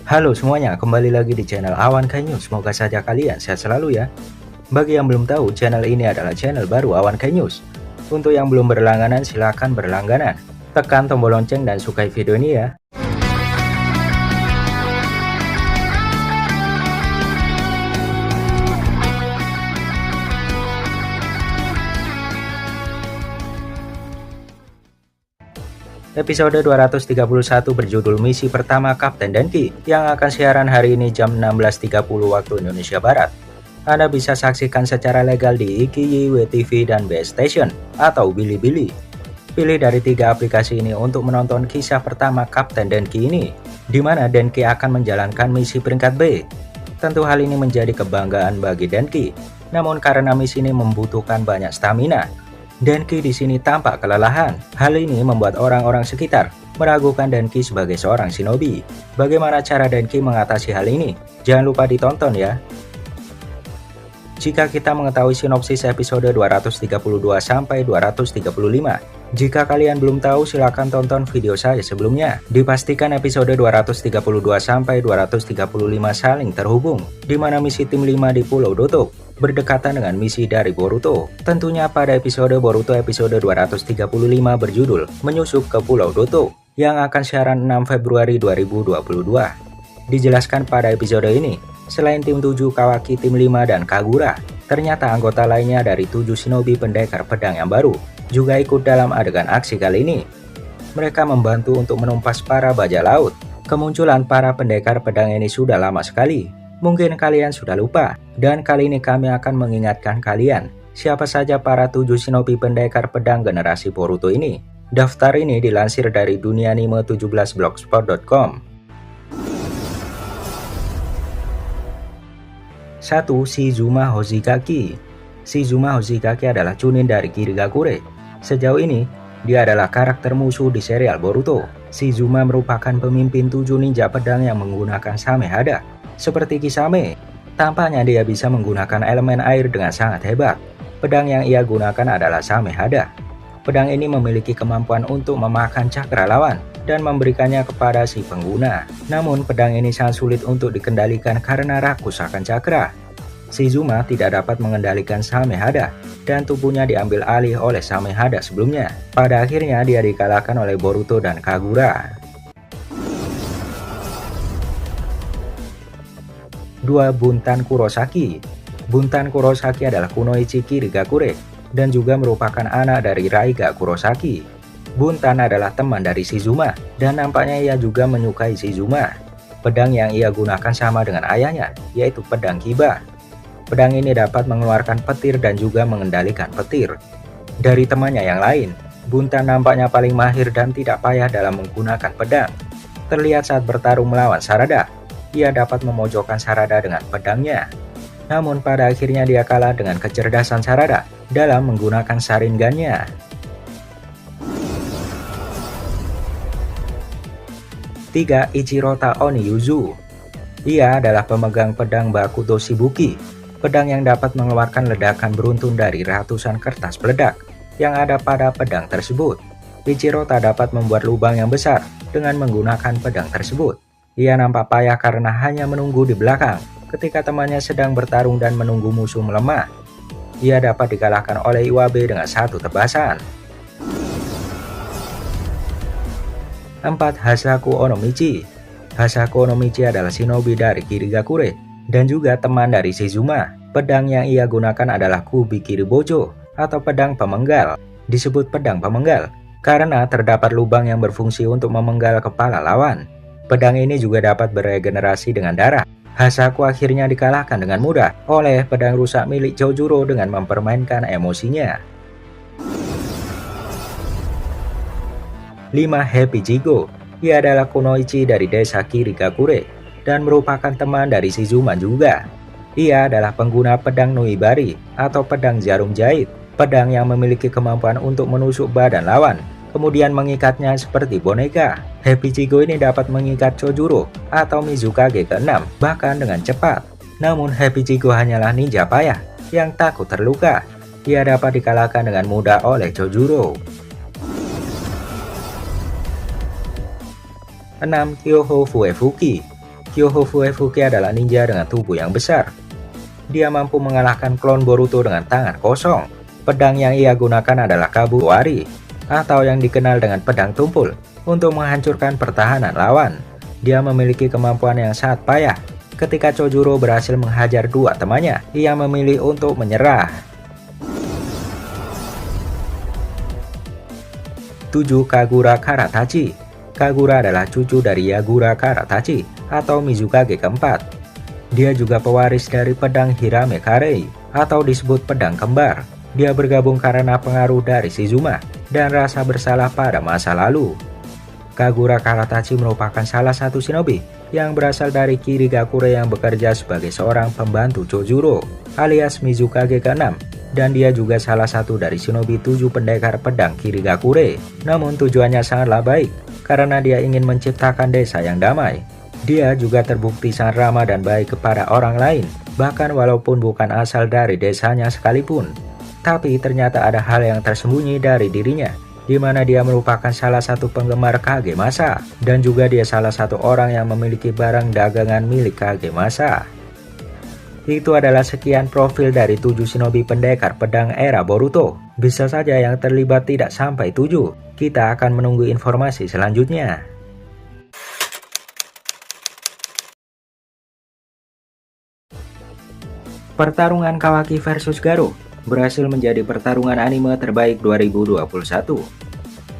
Halo semuanya, kembali lagi di channel Awan Kai News. Semoga saja kalian sehat selalu ya. Bagi yang belum tahu, channel ini adalah channel baru Awan Kai News. Untuk yang belum berlangganan, silahkan berlangganan. Tekan tombol lonceng dan sukai video ini ya. Episode 231 berjudul Misi Pertama Kapten Denki yang akan siaran hari ini jam 16.30 waktu Indonesia Barat. Anda bisa saksikan secara legal di Ikiyi, WeTV, dan BS Station atau Bilibili. Pilih dari 3 aplikasi ini untuk menonton kisah pertama Kapten Denki ini, di mana Denki akan menjalankan misi peringkat B. Tentu hal ini menjadi kebanggaan bagi Denki, namun karena misi ini membutuhkan banyak stamina, Denki di sini tampak kelelahan. Hal ini membuat orang-orang sekitar meragukan Denki sebagai seorang shinobi. Bagaimana cara Denki mengatasi hal ini? Jangan lupa ditonton ya. Jika kita mengetahui sinopsis episode 232 sampai 235, jika kalian belum tahu silakan tonton video saya sebelumnya. Dipastikan episode 232 sampai 235 saling terhubung, di mana misi tim 5 di Pulau Dotok berdekatan dengan misi dari Boruto. Tentunya pada episode Boruto episode 235 berjudul Menyusup ke Pulau Dotok yang akan siaran 6 Februari 2022. Dijelaskan pada episode ini, selain tim 7 Kawaki, tim 5 dan Kagura, ternyata anggota lainnya dari 7 shinobi pendekar pedang yang baru juga ikut dalam adegan aksi kali ini. Mereka membantu untuk menumpas para bajak laut. Kemunculan para pendekar pedang ini sudah lama sekali. Mungkin kalian sudah lupa, dan kali ini kami akan mengingatkan kalian siapa saja para 7 shinobi pendekar pedang generasi Boruto ini. Daftar ini dilansir dari dunianime17blogspot.com. 1. Shizuma Hoshigaki. Shizuma Hoshigaki adalah Chunin dari Kirigakure. Sejauh ini, dia adalah karakter musuh di serial Boruto. Shizuma merupakan pemimpin 7 ninja pedang yang menggunakan Samehada. Seperti Kisame, tampaknya dia bisa menggunakan elemen air dengan sangat hebat. Pedang yang ia gunakan adalah Samehada. Pedang ini memiliki kemampuan untuk memakan cakra lawan dan memberikannya kepada si pengguna. Namun pedang ini sangat sulit untuk dikendalikan karena rakus akan cakra. Shizuma tidak dapat mengendalikan Samehada dan tubuhnya diambil alih oleh Samehada sebelumnya. Pada akhirnya dia dikalahkan oleh Boruto dan Kagura. 2. Buntan Kurosaki. Buntan Kurosaki adalah kunoichi Kirigakure dan juga merupakan anak dari Raiga Kurosaki. Buntan adalah teman dari Shizuma dan nampaknya ia juga menyukai Shizuma. Pedang yang ia gunakan sama dengan ayahnya, yaitu pedang Kiba. Pedang ini dapat mengeluarkan petir dan juga mengendalikan petir. Dari temannya yang lain, Buntan nampaknya paling mahir dan tidak payah dalam menggunakan pedang. Terlihat saat bertarung melawan Sarada, ia dapat memojokkan Sarada dengan pedangnya. Namun pada akhirnya dia kalah dengan kecerdasan Sarada dalam menggunakan Sharingan-nya. 3. Ichirota Oniyuzu. Ia adalah pemegang pedang Bakuto Shibuki, pedang yang dapat mengeluarkan ledakan beruntun dari ratusan kertas peledak yang ada pada pedang tersebut. Ichirota dapat membuat lubang yang besar dengan menggunakan pedang tersebut. Ia nampak payah karena hanya menunggu di belakang ketika temannya sedang bertarung dan menunggu musuh melemah. Ia dapat dikalahkan oleh Iwabe dengan satu tebasan. 4. Hasaku Onomichi. Hasaku Onomichi adalah shinobi dari Kirigakure dan juga teman dari Shizuma. Pedang yang ia gunakan adalah Kubi Kiribojo atau pedang pemenggal. Disebut pedang pemenggal karena terdapat lubang yang berfungsi untuk memenggal kepala lawan. Pedang ini juga dapat beregenerasi dengan darah. Hasaku akhirnya dikalahkan dengan mudah oleh pedang rusak milik Chojuro dengan mempermainkan emosinya. 5. Happy Jigo. Ia adalah kunoichi dari desa Kirigakure dan merupakan teman dari Shizuma juga. Ia adalah pengguna pedang Noibari atau pedang jarum jahit, pedang yang memiliki kemampuan untuk menusuk badan lawan, kemudian mengikatnya seperti boneka. Happy Jigo ini dapat mengikat Chojuro atau Mizukage ke-6 bahkan dengan cepat. Namun Happy Jigo hanyalah ninja payah yang takut terluka. Ia dapat dikalahkan dengan mudah oleh Chojuro. 6. Kyoho Fuefuki. Kyoho Fuefuki adalah ninja dengan tubuh yang besar. Dia mampu mengalahkan klon Boruto dengan tangan kosong. Pedang yang ia gunakan adalah Kabuwari, atau yang dikenal dengan pedang tumpul, untuk menghancurkan pertahanan lawan. Dia memiliki kemampuan yang sangat payah. Ketika Chojuro berhasil menghajar dua temannya, ia memilih untuk menyerah. 7. Kagura Karatachi. Kagura adalah cucu dari Yagura Karatachi atau Mizukage keempat. Dia juga pewaris dari pedang Hirame Karei atau disebut pedang kembar. Dia bergabung karena pengaruh dari Shizuma dan rasa bersalah pada masa lalu. Kagura Karatachi merupakan salah satu shinobi yang berasal dari Kirigakure yang bekerja sebagai seorang pembantu Chojuro alias Mizukage ke-6, dan dia juga salah satu dari shinobi 7 pendekar pedang Kirigakure. Namun tujuannya sangatlah baik karena dia ingin menciptakan desa yang damai. Dia juga terbukti sangat ramah dan baik kepada orang lain, bahkan walaupun bukan asal dari desanya sekalipun. Tapi ternyata ada hal yang tersembunyi dari dirinya, di mana dia merupakan salah satu penggemar Kage Masa, dan juga dia salah satu orang yang memiliki barang dagangan milik Kage Masa. Itu adalah sekian profil dari 7 shinobi pendekar pedang era Boruto. Bisa saja yang terlibat tidak sampai 7. Kita akan menunggu informasi selanjutnya. Pertarungan Kawaki versus Garou berhasil menjadi pertarungan anime terbaik 2021.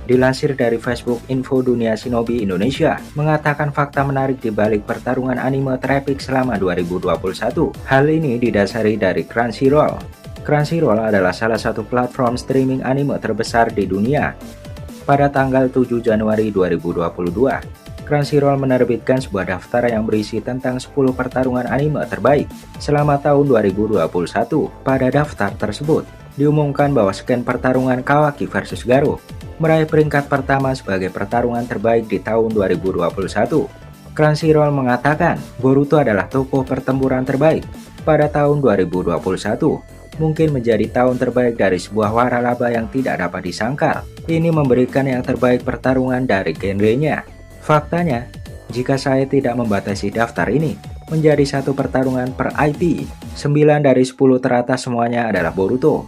Dilansir dari Facebook Info Dunia Shinobi Indonesia, mengatakan fakta menarik di balik pertarungan anime terepik selama 2021. Hal ini didasari dari Crunchyroll. Crunchyroll adalah salah satu platform streaming anime terbesar di dunia. Pada tanggal 7 Januari 2022, Crunchyroll menerbitkan sebuah daftar yang berisi tentang 10 pertarungan anime terbaik selama tahun 2021. Pada daftar tersebut, diumumkan bahwa scan pertarungan Kawaki versus Garou meraih peringkat pertama sebagai pertarungan terbaik di tahun 2021. Crunchyroll mengatakan Boruto adalah tokoh pertempuran terbaik pada tahun 2021. Mungkin menjadi tahun terbaik dari sebuah waralaba yang tidak dapat disangkal. Ini memberikan yang terbaik pertarungan dari genrenya. Faktanya, jika saya tidak membatasi daftar ini menjadi satu pertarungan per IP, 9 dari 10 teratas semuanya adalah Boruto.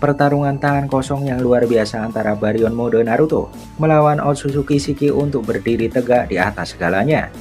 Pertarungan tangan kosong yang luar biasa antara Baryon mode Naruto melawan Otsutsuki Shiki untuk berdiri tegak di atas segalanya.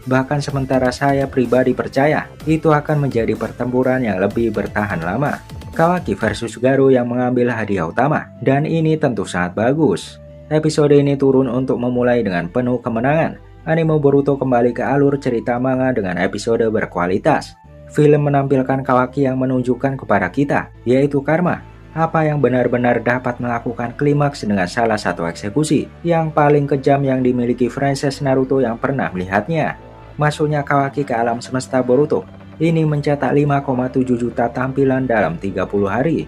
Bahkan sementara saya pribadi percaya itu akan menjadi pertempuran yang lebih bertahan lama. Kawaki versus Garou yang mengambil hadiah utama, dan ini tentu sangat bagus. Episode ini turun untuk memulai dengan penuh kemenangan. Anime Boruto kembali ke alur cerita manga dengan episode berkualitas. Film menampilkan Kawaki yang menunjukkan kepada kita, yaitu karma. Apa yang benar-benar dapat melakukan klimaks dengan salah satu eksekusi yang paling kejam yang dimiliki franchise Naruto yang pernah melihatnya. Masuknya Kawaki ke alam semesta Boruto ini mencetak 5,7 juta tampilan dalam 30 hari.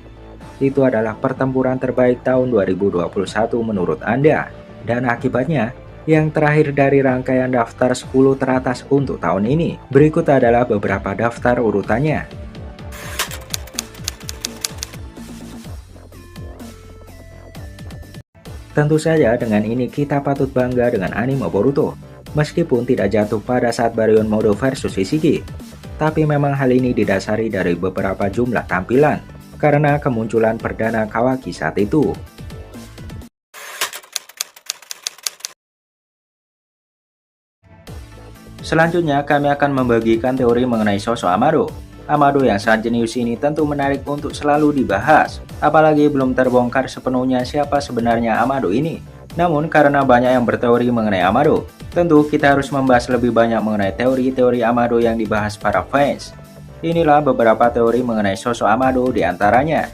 Itu adalah pertempuran terbaik tahun 2021 menurut Anda. Dan akibatnya, yang terakhir dari rangkaian daftar 10 teratas untuk tahun ini. Berikut adalah beberapa daftar urutannya. Tentu saja dengan ini kita patut bangga dengan anime Boruto, meskipun tidak jatuh pada saat Baryon mode versus Ishiki. Tapi memang hal ini didasari dari beberapa jumlah tampilan karena kemunculan perdana Kawaki saat itu. Selanjutnya kami akan membagikan teori mengenai sosok Amado. Amado yang sangat jenius ini tentu menarik untuk selalu dibahas, apalagi belum terbongkar sepenuhnya siapa sebenarnya Amado ini. Namun karena banyak yang berteori mengenai Amado, tentu kita harus membahas lebih banyak mengenai teori-teori Amado yang dibahas para fans. Inilah beberapa teori mengenai sosok Amado di antaranya.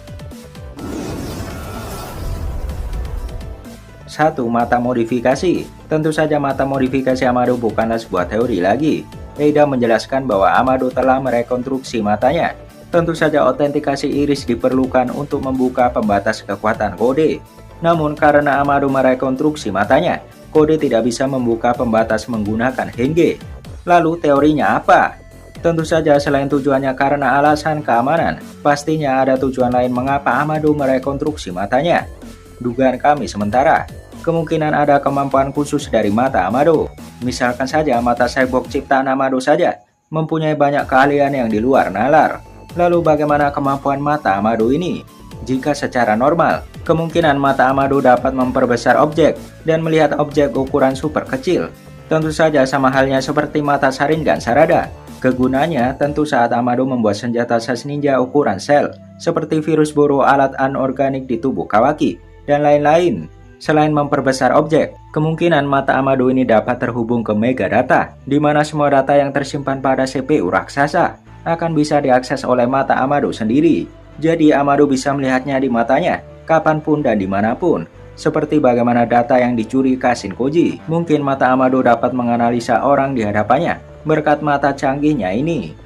1. Mata modifikasi. Tentu saja mata modifikasi Amado bukanlah sebuah teori lagi. Eida menjelaskan bahwa Amado telah merekonstruksi matanya. Tentu saja autentikasi iris diperlukan untuk membuka pembatas kekuatan kode. Namun karena Amado merekonstruksi matanya, kode tidak bisa membuka pembatas menggunakan Henge. Lalu teorinya apa? Tentu saja selain tujuannya karena alasan keamanan, pastinya ada tujuan lain mengapa Amado merekonstruksi matanya. Dugaan kami sementara, kemungkinan ada kemampuan khusus dari mata Amado. Misalkan saja mata cyborg ciptaan Amado saja mempunyai banyak keahlian yang di luar nalar. Lalu bagaimana kemampuan mata Amado ini? Jika secara normal, kemungkinan mata Amado dapat memperbesar objek dan melihat objek ukuran super kecil. Tentu saja sama halnya seperti mata Sharingan Sarada. Kegunaannya tentu saat Amado membuat senjata Sas Ninja ukuran sel, seperti virus boro alat anorganik di tubuh Kawaki, dan lain-lain. Selain memperbesar objek, kemungkinan mata Amado ini dapat terhubung ke Mega Data, di mana semua data yang tersimpan pada CPU raksasa akan bisa diakses oleh mata Amado sendiri. Jadi Amado bisa melihatnya di matanya, kapanpun dan dimanapun. Seperti bagaimana data yang dicuri Kashin Koji, mungkin mata Amado dapat menganalisa orang di hadapannya berkat mata canggihnya ini.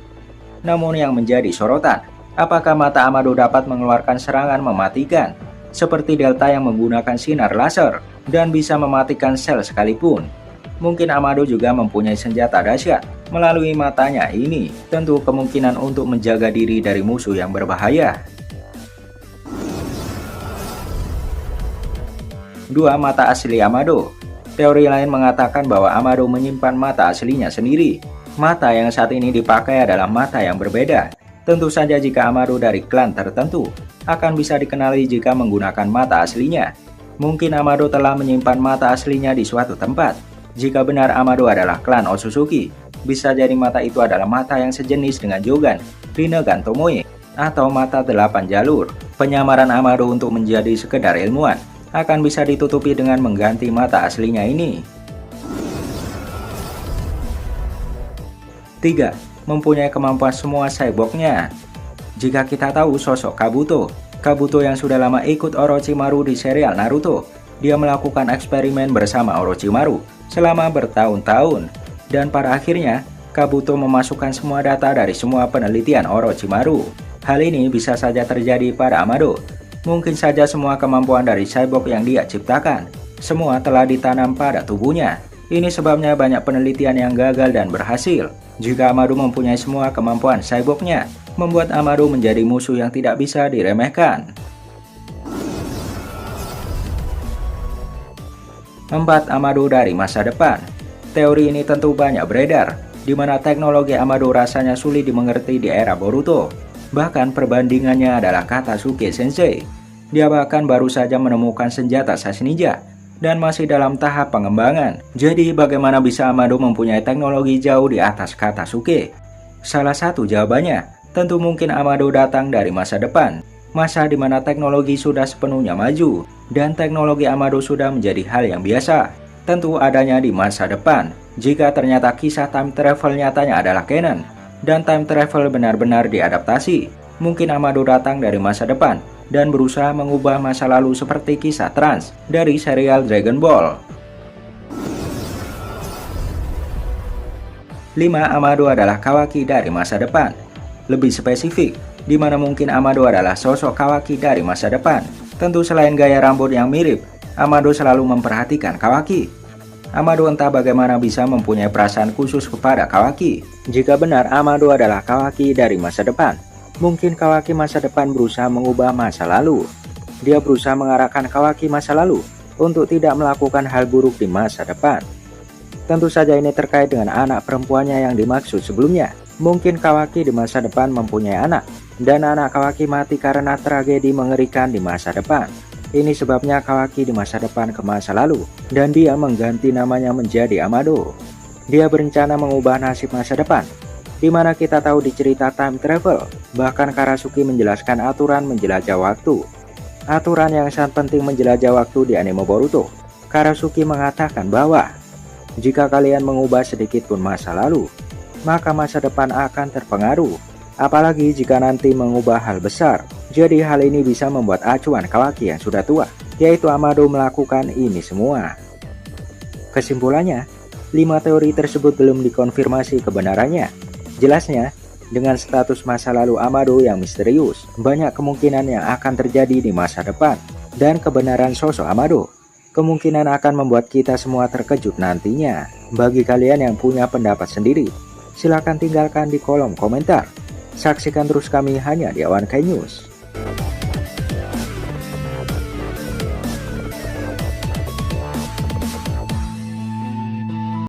Namun yang menjadi sorotan, apakah mata Amado dapat mengeluarkan serangan mematikan, seperti Delta yang menggunakan sinar laser, dan bisa mematikan sel sekalipun. Mungkin Amado juga mempunyai senjata dahsyat melalui matanya ini, tentu kemungkinan untuk menjaga diri dari musuh yang berbahaya. 2. Mata asli Amado. Teori lain mengatakan bahwa Amado menyimpan mata aslinya sendiri. Mata yang saat ini dipakai adalah mata yang berbeda. Tentu saja jika Amado dari klan tertentu, akan bisa dikenali jika menggunakan mata aslinya. Mungkin Amado telah menyimpan mata aslinya di suatu tempat. Jika benar Amado adalah klan Otsutsuki, bisa jadi mata itu adalah mata yang sejenis dengan Jogan, Rinnegan Tomoe, atau mata 8 jalur. Penyamaran Amado untuk menjadi sekedar ilmuwan akan bisa ditutupi dengan mengganti mata aslinya ini. 3. Mempunyai kemampuan semua cyborgnya. Jika kita tahu sosok Kabuto yang sudah lama ikut Orochimaru di serial Naruto, dia melakukan eksperimen bersama Orochimaru selama bertahun-tahun, dan pada akhirnya Kabuto memasukkan semua data dari semua penelitian Orochimaru. Hal ini bisa saja terjadi pada Amado. Mungkin saja semua kemampuan dari cyborg yang dia ciptakan, semua telah ditanam pada tubuhnya. Ini sebabnya banyak penelitian yang gagal dan berhasil. Jika Amado mempunyai semua kemampuan cyborgnya, membuat Amado menjadi musuh yang tidak bisa diremehkan. 4. Amado dari masa depan. Teori ini tentu banyak beredar, di mana teknologi Amado rasanya sulit dimengerti di era Boruto. Bahkan perbandingannya adalah Katasuki Sensei. Dia bahkan baru saja menemukan senjata Sas Ninja dan masih dalam tahap pengembangan. Jadi bagaimana bisa Amado mempunyai teknologi jauh di atas Katasuki? Salah satu jawabannya, tentu mungkin Amado datang dari masa depan. Masa di mana teknologi sudah sepenuhnya maju, dan teknologi Amado sudah menjadi hal yang biasa. Tentu adanya di masa depan. Jika ternyata kisah time travel nyatanya adalah canon, dan time travel benar-benar diadaptasi, mungkin Amado datang dari masa depan dan berusaha mengubah masa lalu seperti kisah Trunks dari serial Dragon Ball. 5. Amado adalah Kawaki dari masa depan. Lebih spesifik, di mana mungkin Amado adalah sosok Kawaki dari masa depan. Tentu selain gaya rambut yang mirip, Amado selalu memperhatikan Kawaki. Amado entah bagaimana bisa mempunyai perasaan khusus kepada Kawaki. Jika benar Amado adalah Kawaki dari masa depan, mungkin Kawaki masa depan berusaha mengubah masa lalu. Dia berusaha mengarahkan Kawaki masa lalu untuk tidak melakukan hal buruk di masa depan. Tentu saja ini terkait dengan anak perempuannya yang dimaksud sebelumnya. Mungkin Kawaki di masa depan mempunyai anak, dan anak Kawaki mati karena tragedi mengerikan di masa depan. Ini sebabnya Kawaki di masa depan ke masa lalu, dan dia mengganti namanya menjadi Amado. Dia berencana mengubah nasib masa depan, di mana kita tahu di cerita time travel, bahkan Karasuki menjelaskan aturan menjelajah waktu. Aturan yang sangat penting menjelajah waktu di anime Boruto. Karasuki mengatakan bahwa jika kalian mengubah sedikit pun masa lalu, maka masa depan akan terpengaruh. Apalagi jika nanti mengubah hal besar. Jadi hal ini bisa membuat acuan Kawaki yang sudah tua, yaitu Amado melakukan ini semua. Kesimpulannya, 5 teori tersebut belum dikonfirmasi kebenarannya. Jelasnya, dengan status masa lalu Amado yang misterius, banyak kemungkinan yang akan terjadi di masa depan. Dan kebenaran sosok Amado kemungkinan akan membuat kita semua terkejut nantinya. Bagi kalian yang punya pendapat sendiri, silakan tinggalkan di kolom komentar. Saksikan terus kami hanya di Awan Kai News.